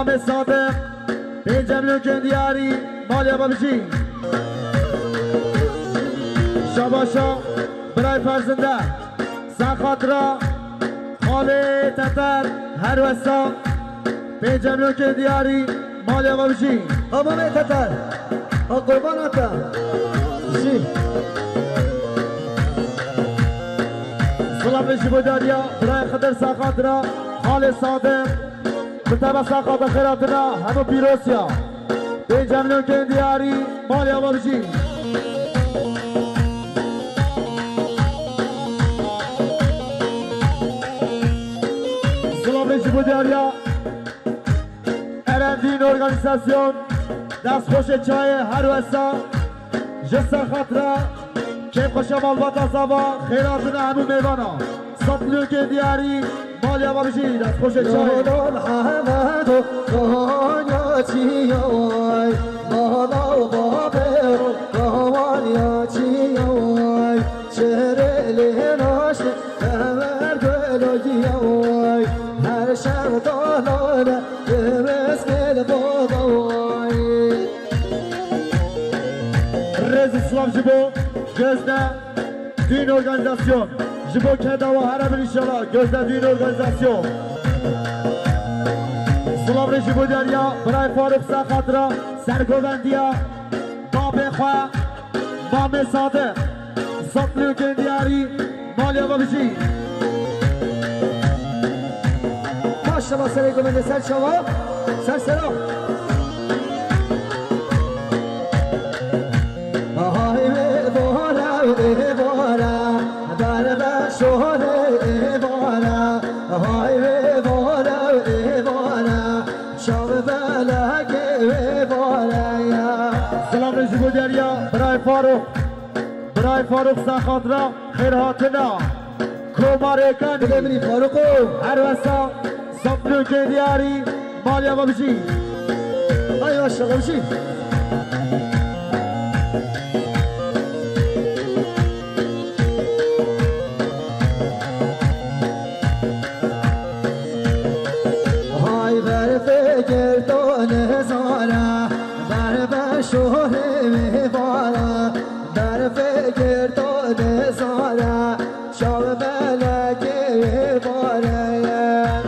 مام صادق 5 میلیون گندیاری مالی آبا بشی شاباشا برای فرزنده سخاطرا خاله تتر هر وسا 5 میلیون گندیاری مالی آبا بشی آبا می تتر قربان آتا بشی سلام بشی بوداریا برای خدر سخاطرا خاله صادق بتابع سخاطر خیراتنا همه پیروسیا 5 میلیون گندیاری مالی آبا بشی سلام بشی بوداریا ارندین ارگانیزاسیون دست خوش چای هر وسا جسر خاطره که خوش مالبات آزابا خیراتنا همون میوانا 100 میلیون گندیاری مالی آبا بشی دست خوش چای دول حمد و دنیا چیوی مالا و بابه قوانیا چیوی چهره ناشت کمر گلوگیوی هر شب دالانه مسکل بادوی رز اسلام جبو gözde düğün organizasyon Jibo Kedava Harabin inşallah gözde düğün organizasyon Slavre Jibo Derya Bray Faruk Sakhatıra Sergovendiya Babe Khoya Mame Sadık Satlı Kendiyari Maliya Babişi Maşallah selam ser çava ser selam بارا در بشوره بارا های بارا بارا شام فلک بارا سلام رجب دریا برای فاروق سخاطرا خیراتنا کومارکان بگمری فاروقو هر وسا صبر کندیاری مالیا بابشی ای ماشاءالله بشی گردان زارا در بشوه میوارا در گردان زارا شام ملک میوارا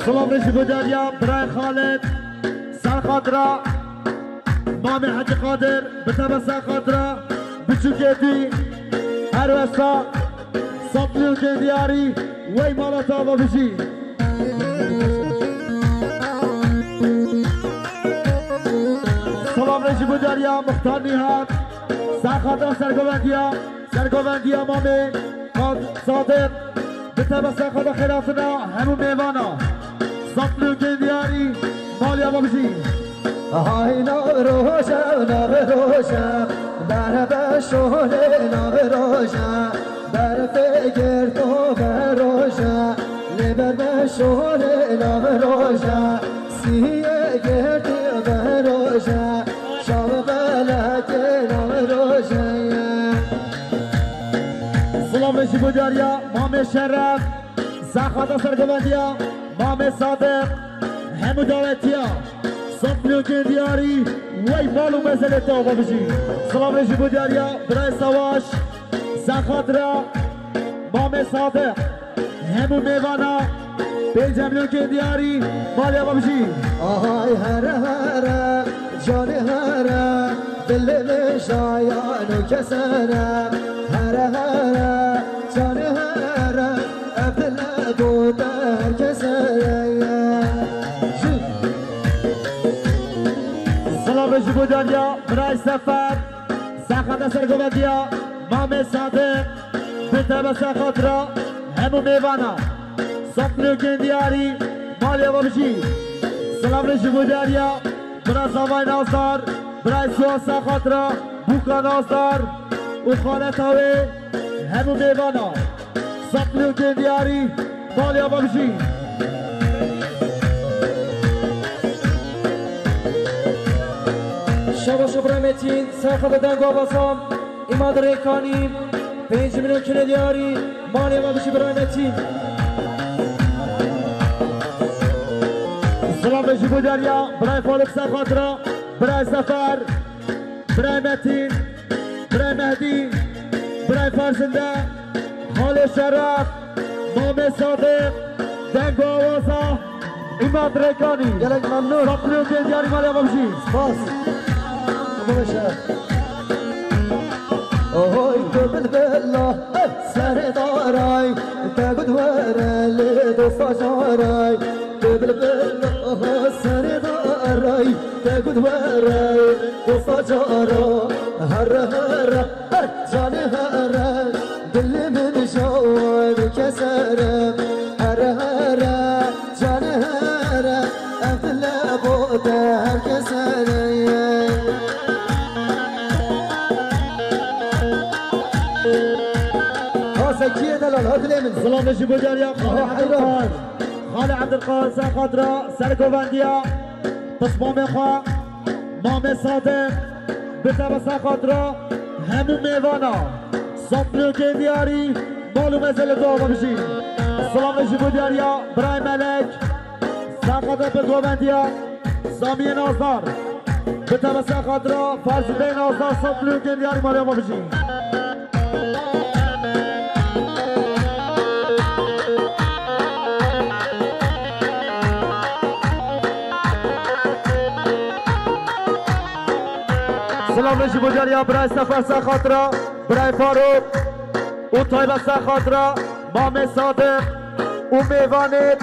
سلام رجب دریا برای خالد سرخاطرا مام حج قادر بتابع سرخاطرا بچوکیتی هر وسا 100 میلیون گندیاری وی مالاتا با بشی سلام رجب دریا مختار نیهات سرخاطرا سرگوندیا مامه صادق بتابع سرخاطرا خیراتنا همون میوانا 100 میلیون گندیاری مالیا با بشی های نوروشم در بشوره نوروشم در فکر تو بروشم لبر بشوره نوروشم سیه گردی بروشم شام فلک نوروشم سلام رجب دریا مام شرف زخاطر سرگوندیا مام صادق همو دعوتیا 100 میلیون گندیاری وی مالو مسئله تا بابشی سلام رجب دریا برای سواش زخاطرا مام صادق همو میوانا 5 میلیون گندیاری مالی بابشی آهای هر جان هر دل شایان و کسرم هر جان هر ابل بودر کسرم سلام رجب دریا برای سفر سخاطر سرگوندیا مام صادق بتابع سخاطرا همو میوانا 100 میلیون گندیاری مالی بابشی سلام رجب دریا برای سامای نازدار برای سوال سخاطرا بوکا نازدار و خانه تاوی همو میوانا 100 میلیون گندیاری مالی بابشی شباش ابراهیمتین سرخط دنگ آباسام ایماد ریکانی 5 میلیون کیلو دیاری مالی ما بشی برای متین سلام به جیبو دریا برای فالک سخاطرا برای سفر برای متین برای مهدی برای فرزنده حال شرف مام صادق دنگ و آوازا ایماد ریکانی گلک ممنون ساپلو دیاری مالی ما بشی باز اوهی تو بلبلا سر دارای تگود ورلی دوستا جارای تو بلبلا سر دارای تگود ورلی دوستا جارا هر هر جان هر دل من جوان کسر هر هر جان هر افل بود هر کسر زكية دلال هات اليمن سلام نجيب دريا خالي عبد القادر ساخضرا سركو بانديا تصمام خوا مام صادق بتابع ساخضرا همو ميوانا صبلو كندياري مالو مزل دوما بشي سلام نجيب دريا براي ملك ساخضرا بتابع بانديا سامي نازار بتابع ساخضرا فرز بين نازار صبلو كندياري مالو ما بشي سلام نشی بجاریا برای سفر سخاطرا برای فاروق او طایبه سخاطرا مام صادق او میوانت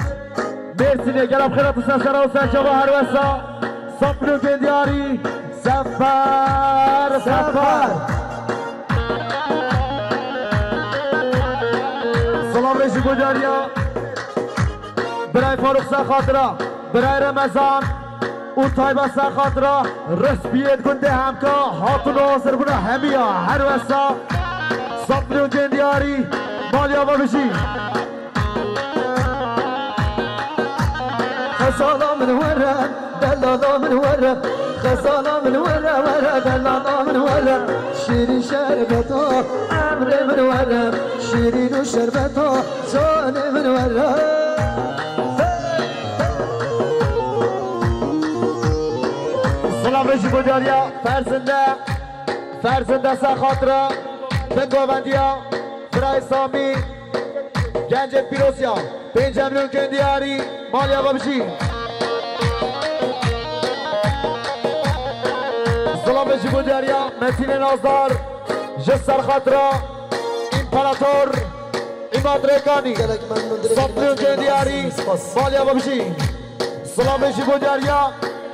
مرسینه گلم خیرات سسرا و سرچه و هر وسا سپلو گندیاری سفر سلام نشی بجاریا برای فاروق سخاطرا برای رمضان او طایبه سخاطرا رسبیت گنده همکا هاتون آسر بنا همیا هر وسا سپلو گندیاری مالیا با بشی خسالا من ورا دلالا من ورا خسالا من ورا ورا دلالا من ورا شیرین شربتا امر من ورا شیرین و شربتا جان من ورا سلام رشی بوداریا فرزنده سخاطرا بنگووندیا برای سامی گنج پیروسیا 5 میلیون گندیاری مالیا با بشی سلام رشی بوداریا متین نازدار جسر خاطرا امپراتور ایماد ریکانی 7 میلیون گندیاری مالیا با بشی سلام رشی بوداریا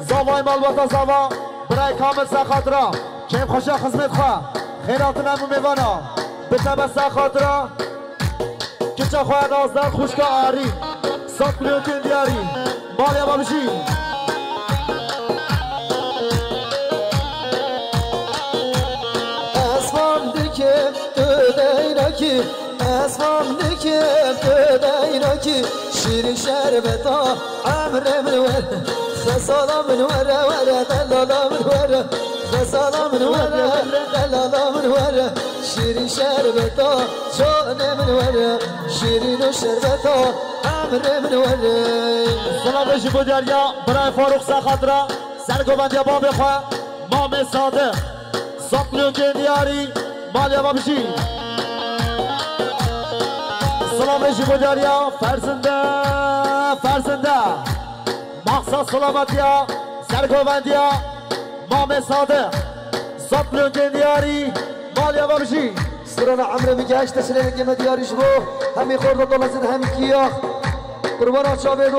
زاوای مالباتا زاوا برای کامل سخاطرا کم خوشا خزمت خواه خیرات نمو میوانا بتبه سخاطرا کچا خواه نازدن خوشکا آری 7 میلیون گندیاری مالیا با بشی اسمام دکم دودیناکی اسمام دکم دودیناکی شیرین شربتا امر من ور خسالا من ورا ورا دلالا من ورا خسالا من ورا دلالا من ورا شیرین شربتا جان من ورا شیرین و شربتا امر من ورا سلام رشی بوداریا برای فاروق سخاطرا سرگوبندیا با بخواه مام صادق 7 میلیون گندیاری مالیا با بشی سلام رشی بوداریا فرزنده مقصد سلامتیا سرگوبندیا مام صادق 7 میلیون گندیاری مالیا با بشی سرانا عمرو میگشت تسلیم که مدیاریش بو همی خورد دولت همی کیاخ قربان آچا بیدو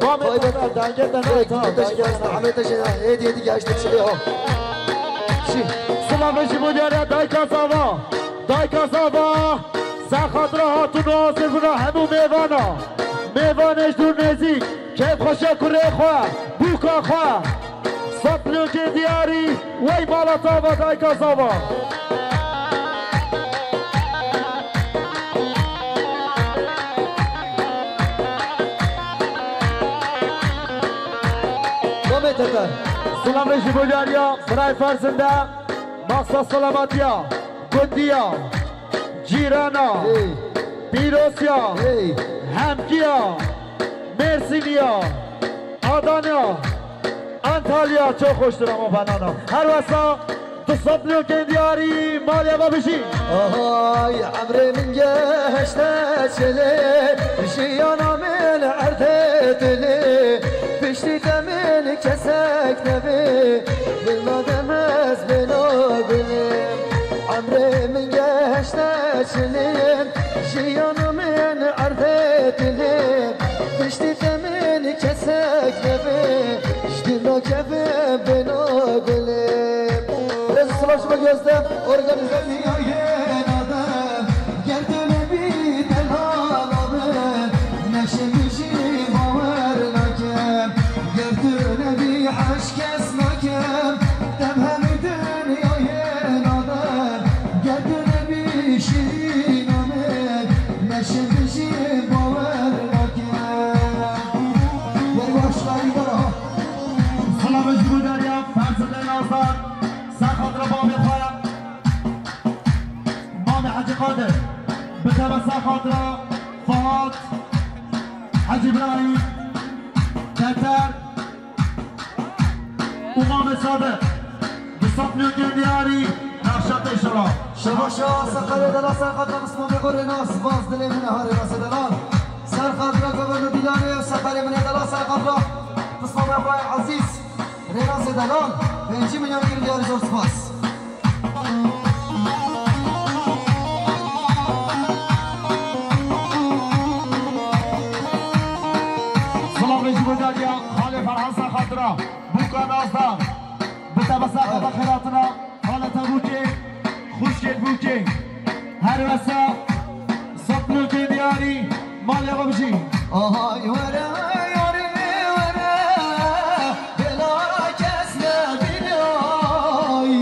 مام صادق دنگه هدی گشت تسلیم سلام رشی بوداریا دایکا زاوا سخاطرا هاتون آسر بنا همو میوانا میوانش دور نزیک کیف خوشه کره خواه بوکا خواه 7 میلیون گندیاری وی مالا تابا دایکا زاوا سلام رشی بوداریا برای فرزنده مقصد سلامتیا گندیا جیرانا پیروسیا همکیا مرسینیا آدانیا انتالیا چه خوش دارم و بنانا هر وسا تو صبلو که دیاری مالیا با بشی آهای عمر من گشته چله شیانا من عرده دلی پشتی دمن کسک نبی بلا دمز بلا بلیم عمر من گشته چله شیانا من عرده دلی پشتی دمن کسک نبی شدینا کبه بلا بلیم سلاش بگذدم ارگانیزاسیون آدم گردن بی دلال آدم نشه میشی باور نکم گردن بی حشکس نکم دم همه دنیای آدم گردن بی شیرین آمد نشه میشی باور نکم یعنی باشقایی داره سلامش بودریم فرزند نازدار سرخاطر بام خواهم مام حجی قادر بتبه سرخاطر فهاد حجی ابراهیم کتر امام صادق بصفن دیاری نقشت اشرا شباشا سرخاطر دلال سرخاطر مسموم بقر ناس باز دلی من هاری راس دلال سرخاطر گوبرنو دیلانی و سفری من دلال سرخاطر مسموم ابراهیم عزیز ریاض دلال 5 میلیون دیاری زور سپاس سلام رجی بودریا خالی فرحان سرخاطر بوکا نازدار بتبه سرخاطر خیراتنا حالتا بوکی خوشگل بوکی هر وسا صفلو که دیاری مال یقا بشی آهای وره یاری وره بلا کس نبینای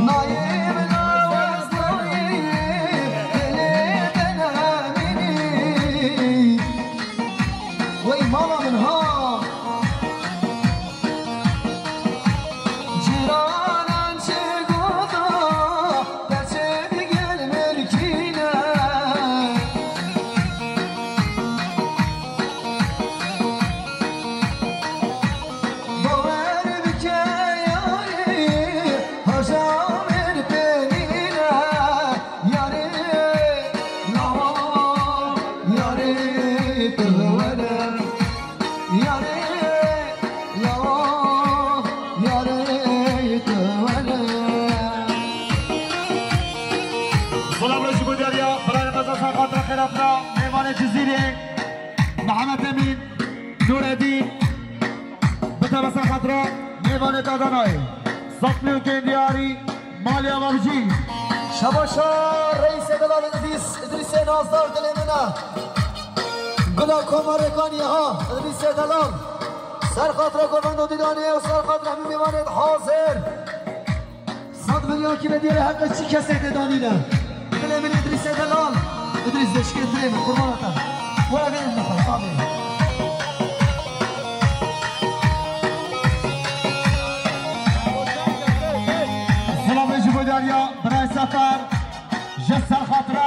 نایب نواز نایب دلی دنامینی وی ماما من ها جیرانان چه گودا بچه دیگل ملکینه باور بکه یاری هجامن بینینه یاری نوا یاری دلوره یاری نوا یاری دلوره سلام رجی بودریا برای قضا سرخاطر خیراتنا میوان جزیره محمد امین نوردین بتبه سرخاطر میوان دادانای صفلو که دیاری مال یقا بشی شباشا رئیس دلال ادریس نازدار دل منه گلا کمارکانی ها ادریس دلال سرخاطر گوبرنو دیدانی و سرخاطر همین میماند حاضر 100 میلیون که بدیره حق چی کسی دانینه دل من ادریس دلال ادریس دشکه تریم قربانتا و اگر نخواه آمین سلام رجی بودریا برای سفر جس سرخاطر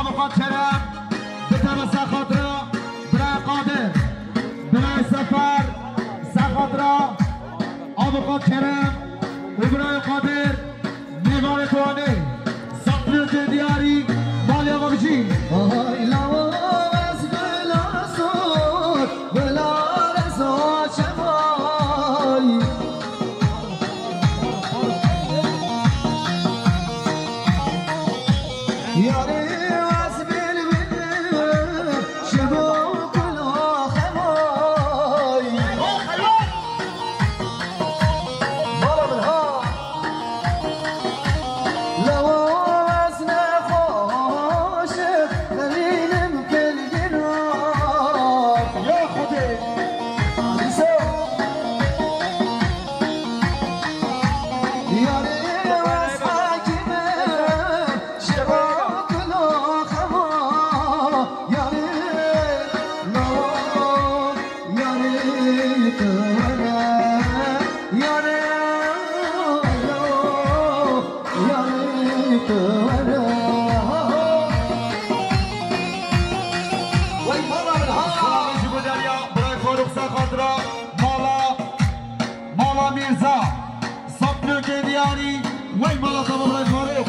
آبقات کرم بتبه سرخاطر برای قادر برای سفر سرخاطر آبقات کرم و برای قادر میوان توانه صفلو که دیاری مال یقا بشی آهای لواز گلا سور گلا رزا چمای یاری واز بل بل شبو گلا خمای مالا من ها لواز نخوشه نرینه مالا میرزا صبلوک دیاری وی مالا تمام برای فاروق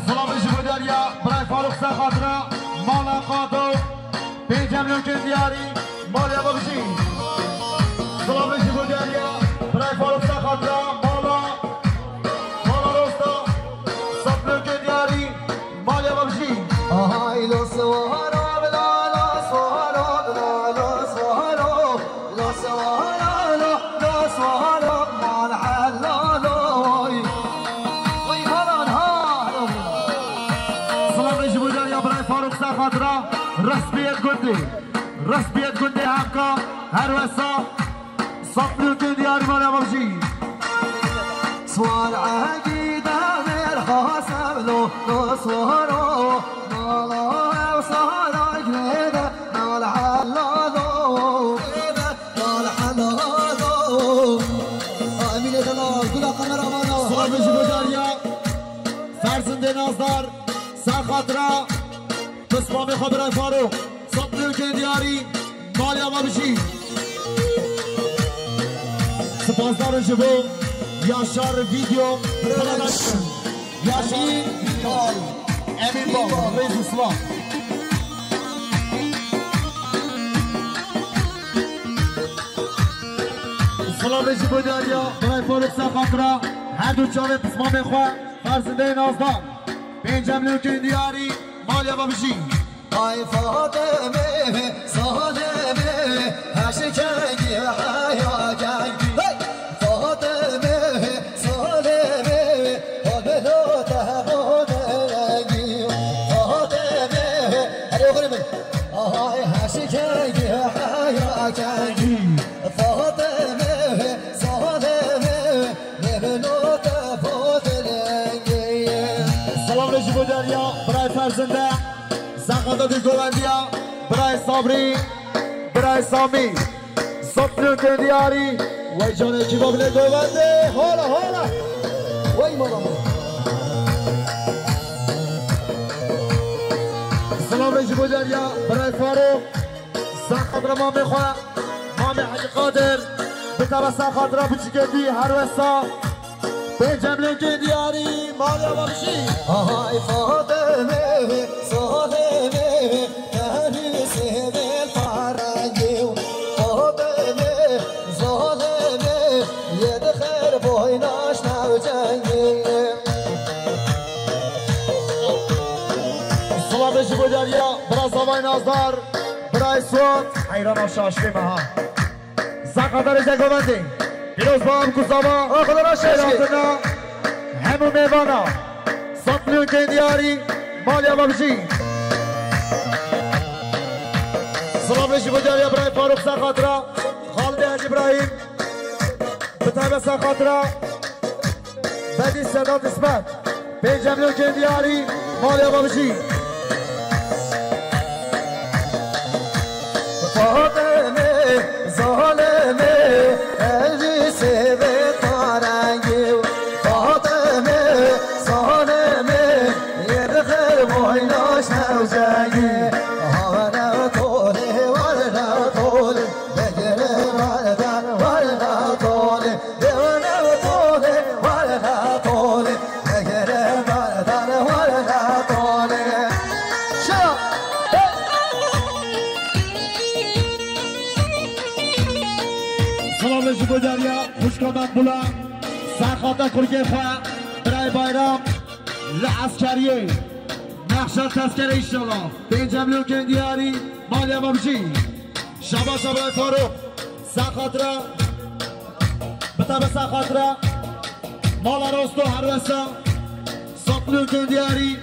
سلام شما دریا برای فاروق سخاطره مالا قادو 5 میلیون دیاری مالیا بخشی سلام شما دریا برای فاروق سخاطره مالا رستا صبلوک دیاری مالیا بخشی آهای لسوارا رسبیت گنده حقا هر وسا صبلوک دیاری مالا بخشی سوال عقیده مرخاسم لو سوارو نالا وصالك ليدا نال حلالو نال حلالو آمین دلال گلا قمر آمانا سلام شما دریا فرزند نازدار سرخاطره تسمام خبرای فاروق صبلوک دیاری مالی آما بشی سپاسدار شما یاشار ویدیو پرودکشن یاشار امین با رئیس اسلام سلام شما دریا برای فاروق سرخاطره هر دو چاره تسمام خواه فرزنده نازدار 5 میلیون دیاری مالی آما بشی ay Fatime Sademe her şey kengi haya kengi Fatime Sademe habelo tahbodengi Fatime hadi okurayım ay her şey kengi haya kengi Fatime Sademe habelo tahbodengi سلام رجب دریا برای فرزنده سخاطات گوندیا برای صبری برای سامی صبلوک دیاری وی جان کباب گونده حالا وای مالا سلام رجب دریا برای فاروق سخاطر ما میخواه مام حج قادر بتابه سخاطر بچکدی هر وسا 5 میلیون دیاری مالیا بخشی آهای فاطمه سالمه تهنی سیدل فرنگیو فاطمه ظالمه یه دخر بویناش نو جنگی سلام شما دریا برای سامای نازدار برای سوات حیران و شاشکی مها سخاطر جگوندی پیروز با هم کساما خدا را شکر همون میوانا صبلوک دیاری مالیا بخشی سلام شما دریا برای فاروق سرخاطره خالد حاج ابراهیم بتابه سرخاطره بدی سادات اسمت 5 میلیون دیاری مالیا بخشی فاطمه ظالمه ازی سیده تارنگی فاطمه ظالمه یه دخل بویناش نوزنگی آنه طوله ورنه طوله بگره ورنه طوله دیونه طوله ورنه طوله بگره ورنه طوله سلام شما دریا خوشکامت بولا سرخاطر کرگه خواه برای بایرام لعسکریه نقشت تذکره ایشالا 5 میلیون دیاری مالی اما بشی شبا برای فاروق سرخاطره بتابه سرخاطره مالا رستو هر وسا صبلوک دیاری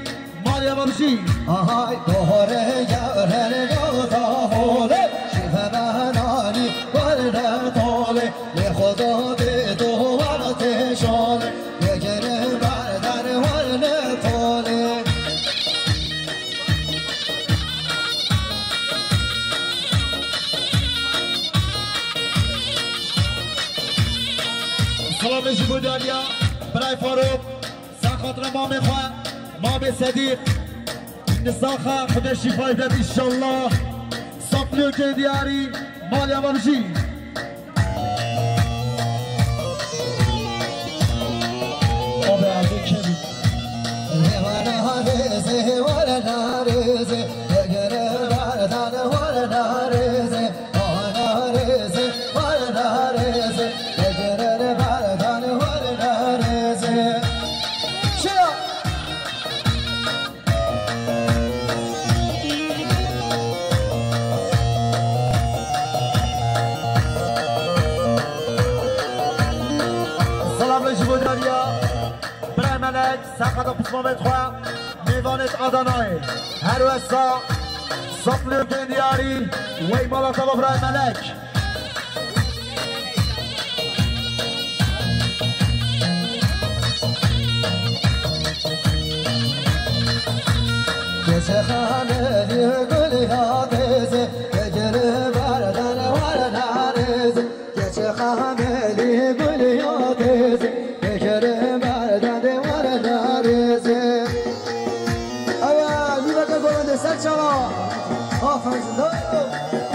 مالی اما بشی آهای دوره یاره نوزاهوله شیفه بنانی ورنه طوله یه خدا به دو وقت شاله بگره بردن ورنه طوله سلام جبودانیا برای فاروق ساخت مام خواه مام صدیق نساخه خدا شفای بدد انشالله صفلو که دیاری مال یوانشی آبه عزی کبی وانا رزه وانا رزه اگر بردان وانا رزه وانا رزه وانا رزه اگر بردان وانا رزه چرا سلام جبودانیا برای ملک ساخت پسمامت خواه میوانت آدانای هر وسا صفلو که دیاری وی مالا تبا برای ملک گشه خانه دی گلی ها دیزه اگر بردن وانا رزه گشه خانه دی گلی ها دیزه اگر بردن وانا رزه اول میبکه گوند سر چلا آفرین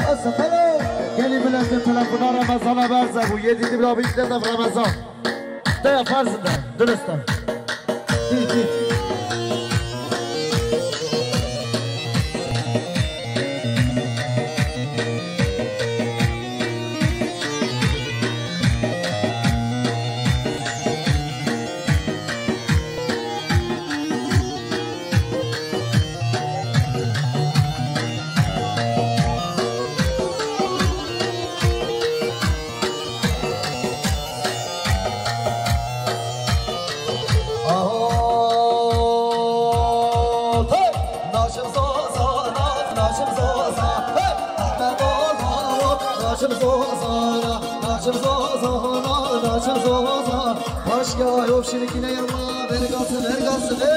اصفلو گلی بلند تلفنا رمضان برزه و یه دیدی بلا بیشتر دف رمضان ده فرزنده درسته دیدی شركنا يلا برقص بر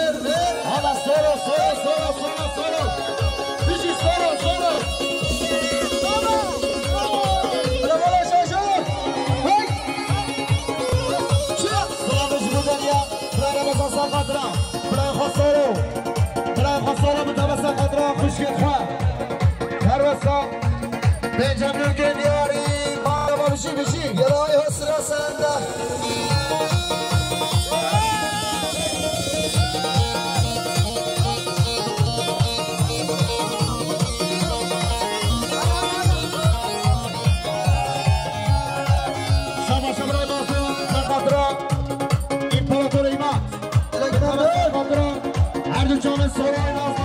هذا سولو بيجي سولو لا ولا شو هاي سلام جبودانیا برای رمضان ساقدرا برای خسارو متوسط قدرا خوشگل خواه هر وسا بنجامین که دیاری ما بشی يراي حسرة سنده جان سرای نازم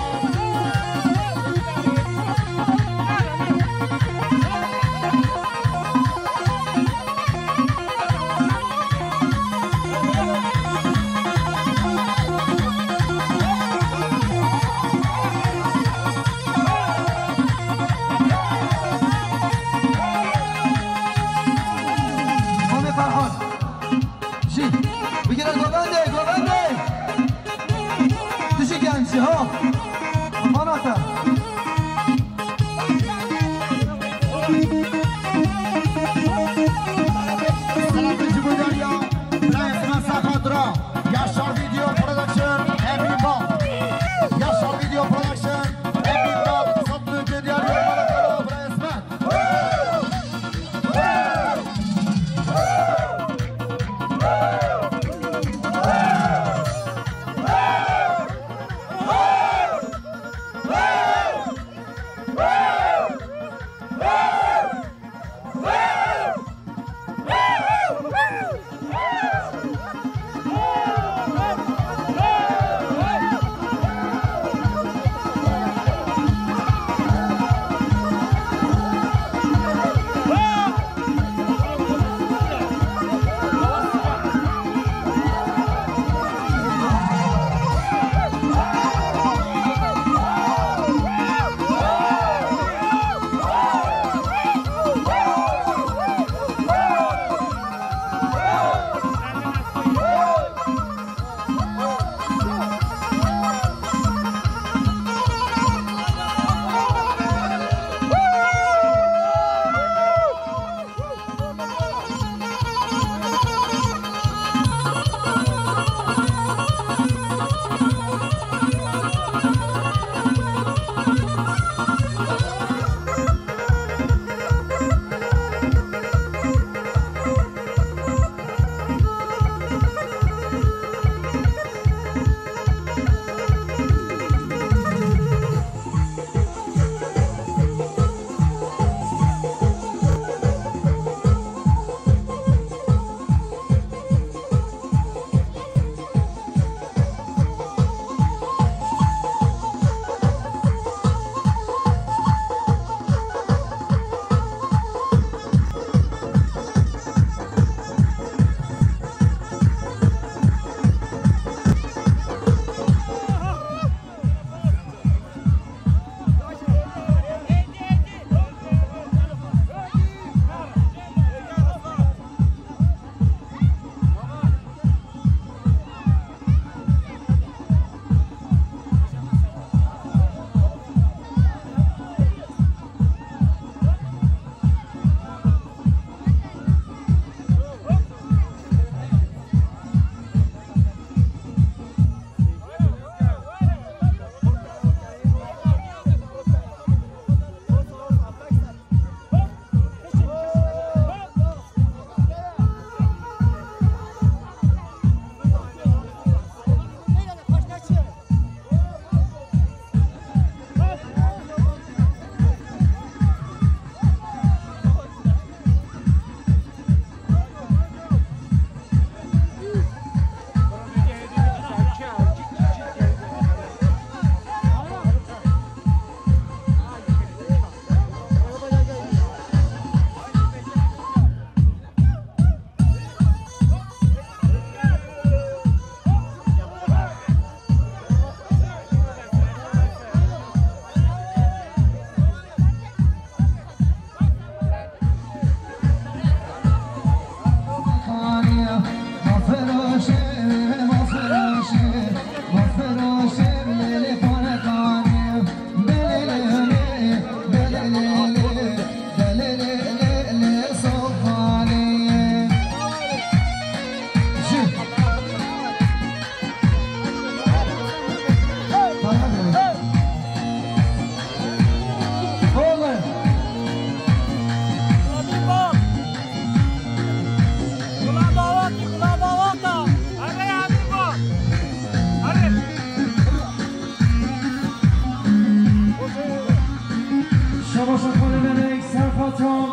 شباش خونه بنک سرخاتم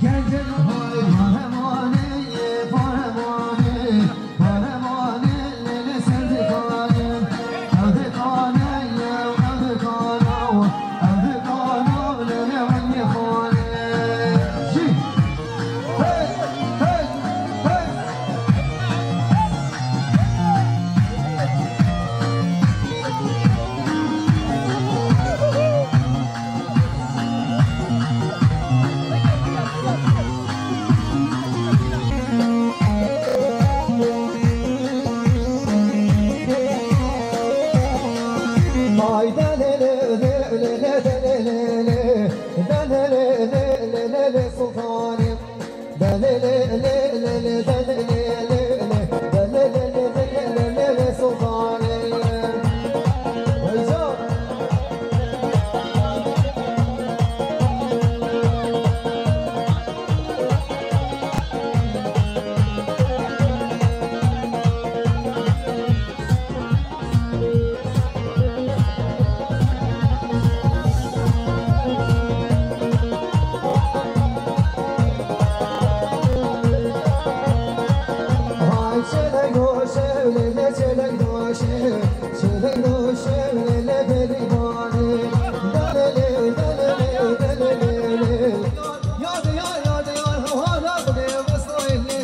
گنج های پارمانه پارمانه پارمانه لیل سردکانه اردکانه اردکانه اردکانه لیل ونی خانه جی هی هی هی Ay da le le le le le le le le da le le le le le le sultanım da le le le le le da le le le le da le le le le le le sultanım Ayşe çelek doşe le çelek doşe çelek doşe le belibane dalele dalele dalele ya de ya hala de vasayne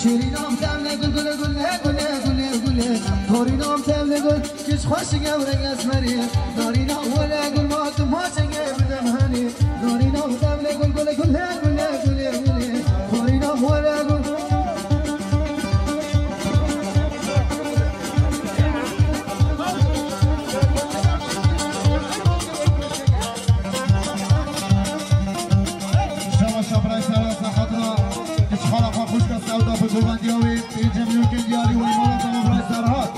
شیرینام تمله گل گل گل گل گل گل تورینام تمله گل کش خوش گورگ اسمری نارینام ولا گل ما تو ما چنگه بدم هنی نارینام تمله گل گل گل گل گل گل تورینام ولا گل سودا بگوبندیاوی پیج ملوک دیاری و ایمالات مبرای سرهات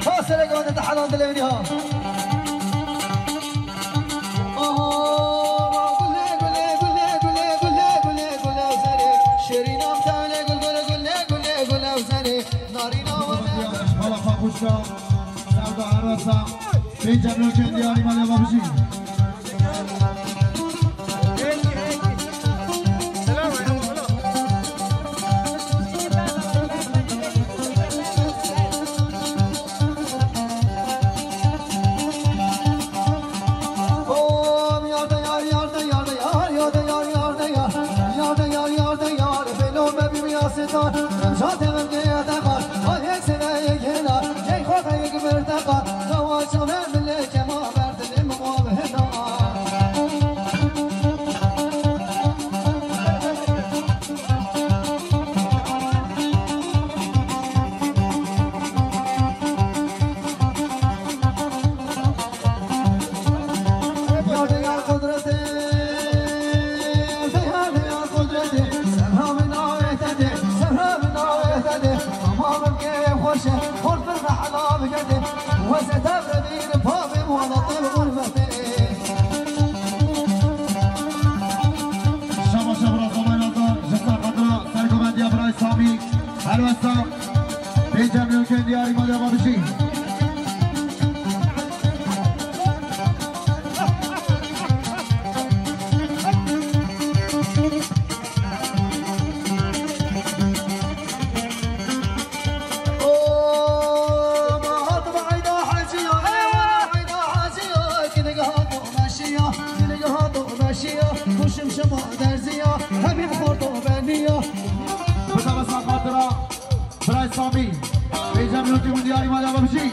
فاصله قوانت تحضان دلوني ها شيرينام تعمل قل قل قل قل قل وسني نارينام اشبال خاكوشا سودا عراسا پیج ملوک دیاری مالی بابشی Thank you. الوسط بنجامین کندیاری مال آقا بشی سامی بنجامین کندیاری مال آقا بشی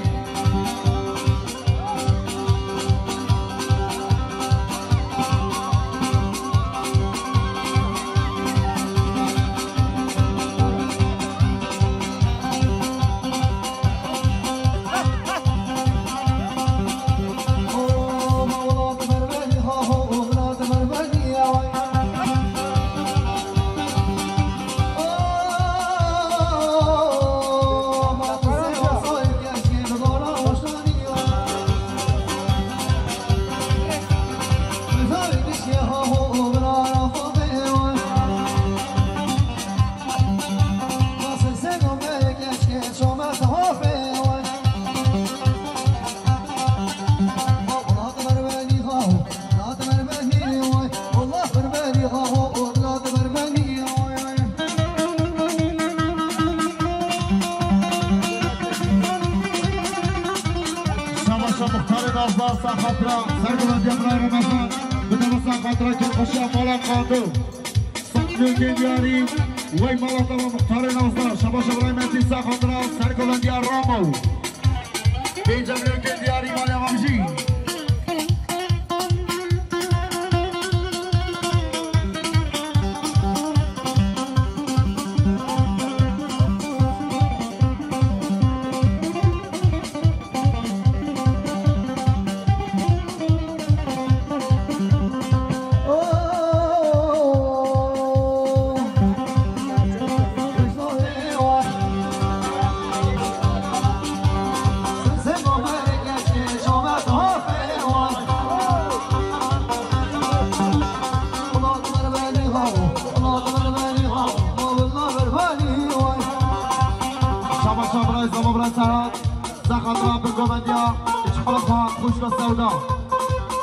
وای مالا تمام مختار نازدار شباش برای مهدی ساخندرا سرکلندی رامو بنجامین کندیاری مال آقا بشی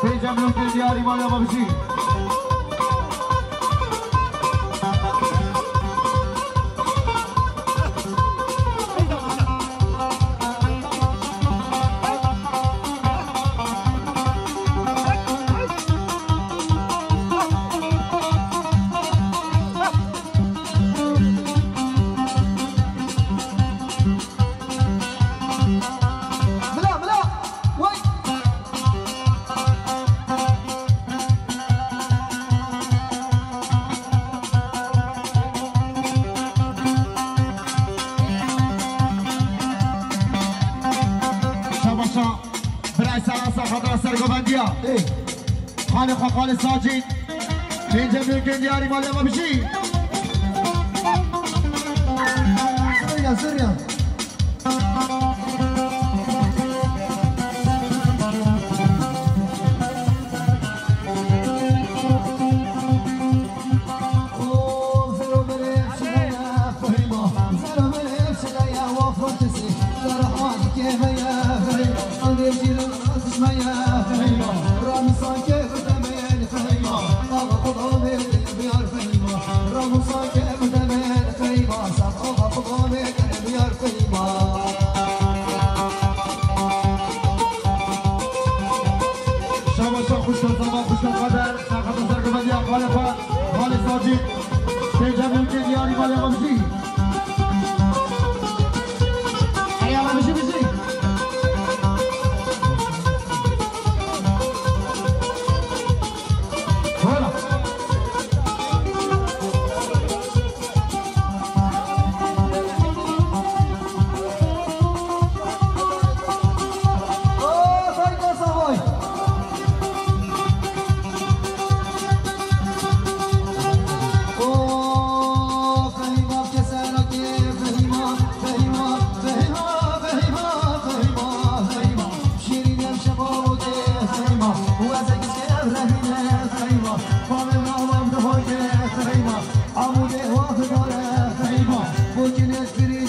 بنجامین کندیاری مال آقا بشی خانه خاقان ساجید بنجامین کندیاری مال آقا بشی سریا بنجامین کندیاری مال آقا بشی آقا بشی بشی عمود واقع داره خیمه بوجین اسپری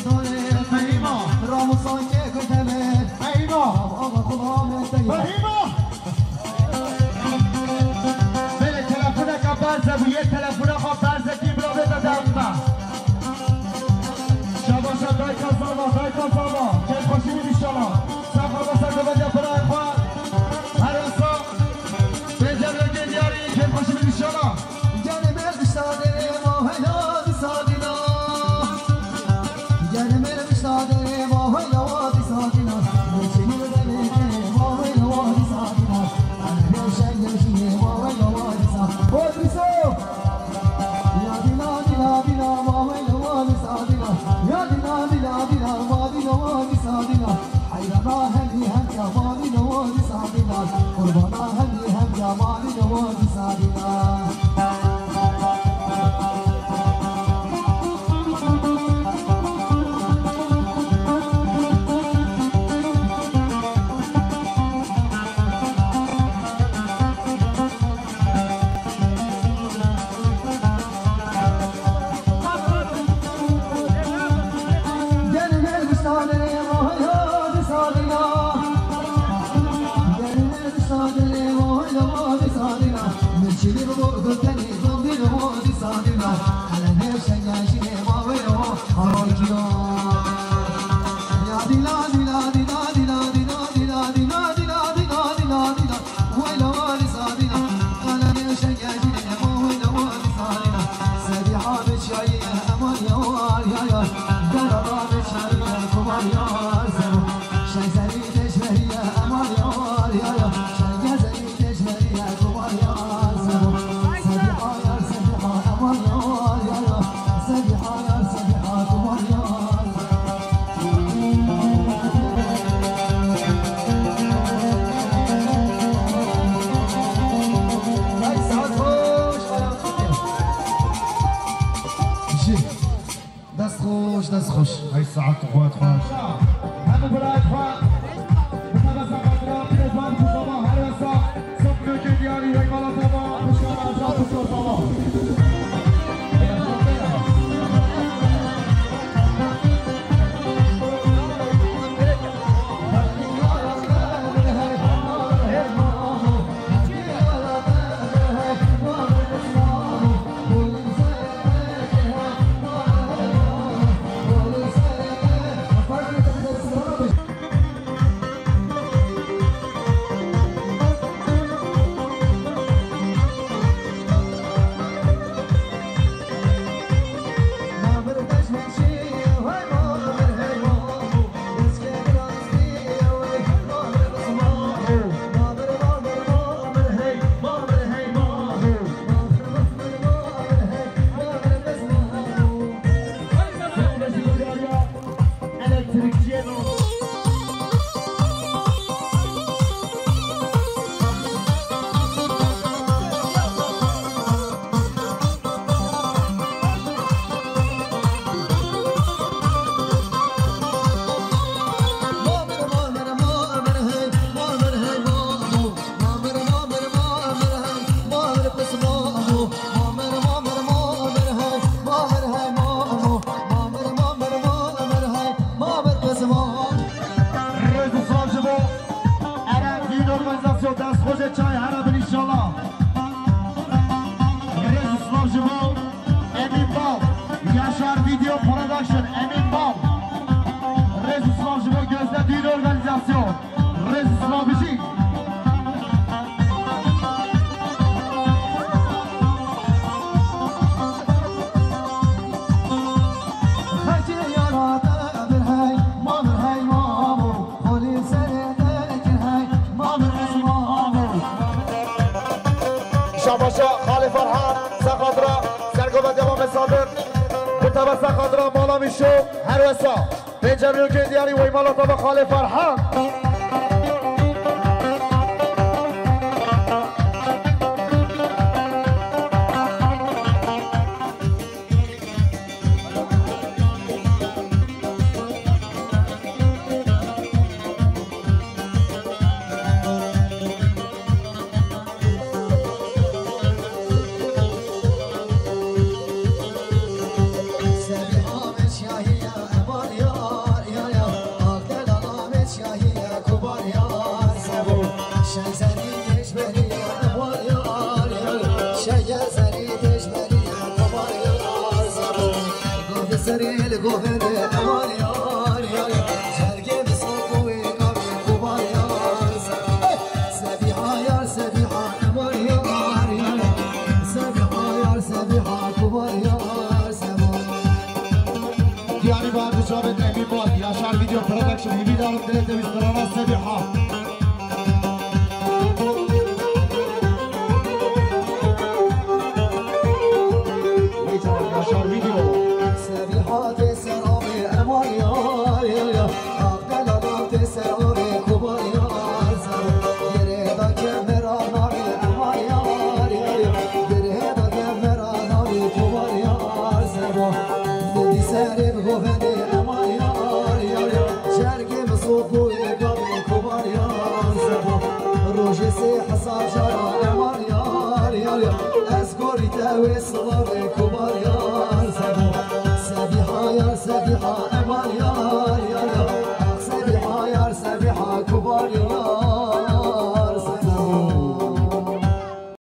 دست خوش ای ساعت خود خوش همه برای خواه بطبع سقاط پیرزان تو ساما هر وسا صبح که دیاری یک بالا تبا بشکم ارزاد تو ساما دست خوش چای عرب انشالله رئیس اسلام جبال امین باب یاشار ویدیو پروداکشن امین باب رئیس اسلام جبال gözde düğün organizasyon رئیس اسلام بشی شاباشا خالی فرحان سقادرا سرگوبت امام صادق متبع سقادرا مالا میشو هر وسا بنجامین که دیاری وی مالا تا خالی فرحان دیاری باید جابت امی باد یاشار ویدیو پرودکشن همی دارم دلت بیسترانه سبیحا یاشار ویدیو گوهنده امان یار یار یار جرگم صوفوی گابی کبار یار زبا روژ سی حساب جارا امان یار یار یار از گوری تاوی سلام کبار یار